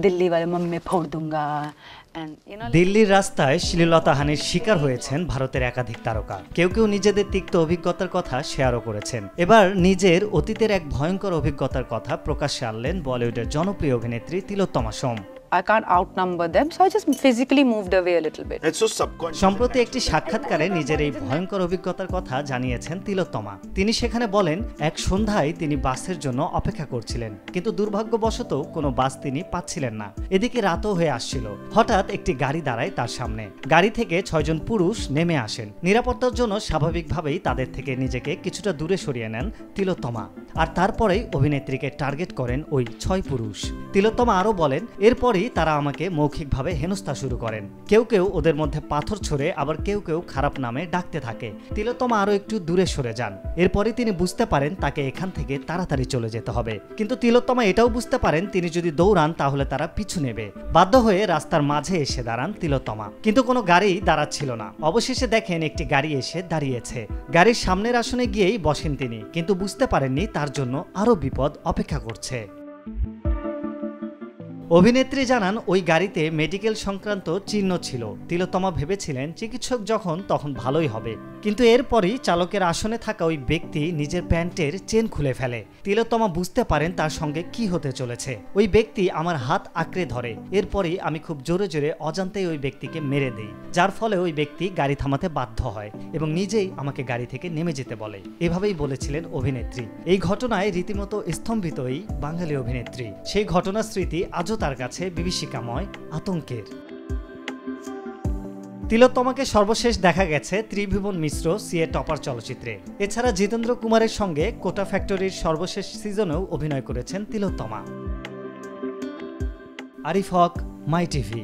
दिल्ली वाले मम्मी में फोड़ दूंगा and you know দিল্লির রাস্তায় শ্লীলতাহানির শিকার হয়েছেন ভারতের একাধিক তারকা। কেউ কেউ নিজেদের তিক্ত অভিজ্ঞতার কথা শেয়ারও করেছেন। এবার নিজের অতীতের এক ভয়ঙ্কর অভিজ্ঞতার কথা প্রকাশ্যে আনলেন বলিউডের জনপ্রিয় অভিনেত্রী তিলোত্তমা সোম। I can't outnumber them, so I just physically moved away a little bit. সম্প্রতি একটি সাক্ষাৎকারে নিজের এই ভয়ঙ্কর অভিজ্ঞতার কথা জানিয়েছেন তিলোত্তমা। তিনি সেখানে বলেন, এক সন্ধ্যায় তিনি বাসের জন্য অপেক্ষা করছিলেন, কিন্তু দুর্ভাগ্যবশত কোনো বাস তিনি পাচ্ছিলেন না। এদিকে রাতও হয়ে আসছিল। হঠাৎ একটি গাড়ি দাঁড়ায় তার সামনে। গাড়ি থেকে 6 জন পুরুষ নেমে আসেন। নিরাপত্তার জন্য স্বাভাবিকভাবেই তাদের থেকে নিজেকে কিছুটা দূরে সরিয়ে নেন তিলোত্তমা। আর তারপরেই অভিনেত্রীকে টার্গেট করেন ওই 6 পুরুষ। তিলোত্তমা আরও বলেন, এরপরই তারা আমাকে মৌখিকভাবে হেনস্থা শুরু করেন। কেউ কেউ ওদের মধ্যে পাথর ছড়ে, আবার কেউ কেউ খারাপ নামে ডাকতে থাকে। তিলোত্তমা আরও একটু দূরে সরে যান। এরপরই তিনি বুঝতে পারেন তাকে এখান থেকে তাড়াতাড়ি চলে যেতে হবে। কিন্তু তিলোত্তমা এটাও বুঝতে পারেন তিনি যদি দৌড়ান তাহলে তারা পিছু নেবে। বাধ্য হয়ে রাস্তার মাঝে এসে দাঁড়ান তিলোত্তমা, কিন্তু কোনো গাড়ি দাঁড়াচ্ছিল না। অবশেষে দেখেন একটি গাড়ি এসে দাঁড়িয়েছে। গাড়ির সামনের আসনে গিয়েই বসেন তিনি, কিন্তু বুঝতে পারেননি তার জন্য আরও বিপদ অপেক্ষা করছে। অভিনেত্রী জানান, ওই গাড়িতে মেডিকেল সংক্রান্ত চিহ্ন ছিল। তিলোত্তমা ভেবেছিলেন চিকিৎসক যখন তখন ভালোই হবে, কিন্তু এরপরই চালকের আসনে থাকা ওই ব্যক্তি নিজের প্যান্টের চেন খুলে ফেলে। তিলোত্তমা বুঝতে পারেন তার সঙ্গে কি হতে চলেছে। ওই ব্যক্তি আমার হাত আঁকড়ে ধরে। এরপরই আমি খুব জোরে জোরে অজান্তেই ওই ব্যক্তিকে মেরে দিই, যার ফলে ওই ব্যক্তি গাড়ি থামাতে বাধ্য হয় এবং নিজেই আমাকে গাড়ি থেকে নেমে যেতে বলে। এভাবেই বলেছিলেন অভিনেত্রী। এই ঘটনায় রীতিমতো স্তম্ভিত এই বাঙালি অভিনেত্রী। সেই ঘটনার স্মৃতি আজও তার কাছে বিভীষিকাময়, আতঙ্কের। তিলোত্তমাকে সর্বশেষ দেখা গেছে ত্রিভুবন মিশ্র সিএ টপার চলচ্চিত্রে। এছাড়া জিতেন্দ্র কুমারের সঙ্গে কোটা ফ্যাক্টরির সর্বশেষ সিজনেও অভিনয় করেছেন তিলোত্তমা। আরিফ হক, মাই টিভি।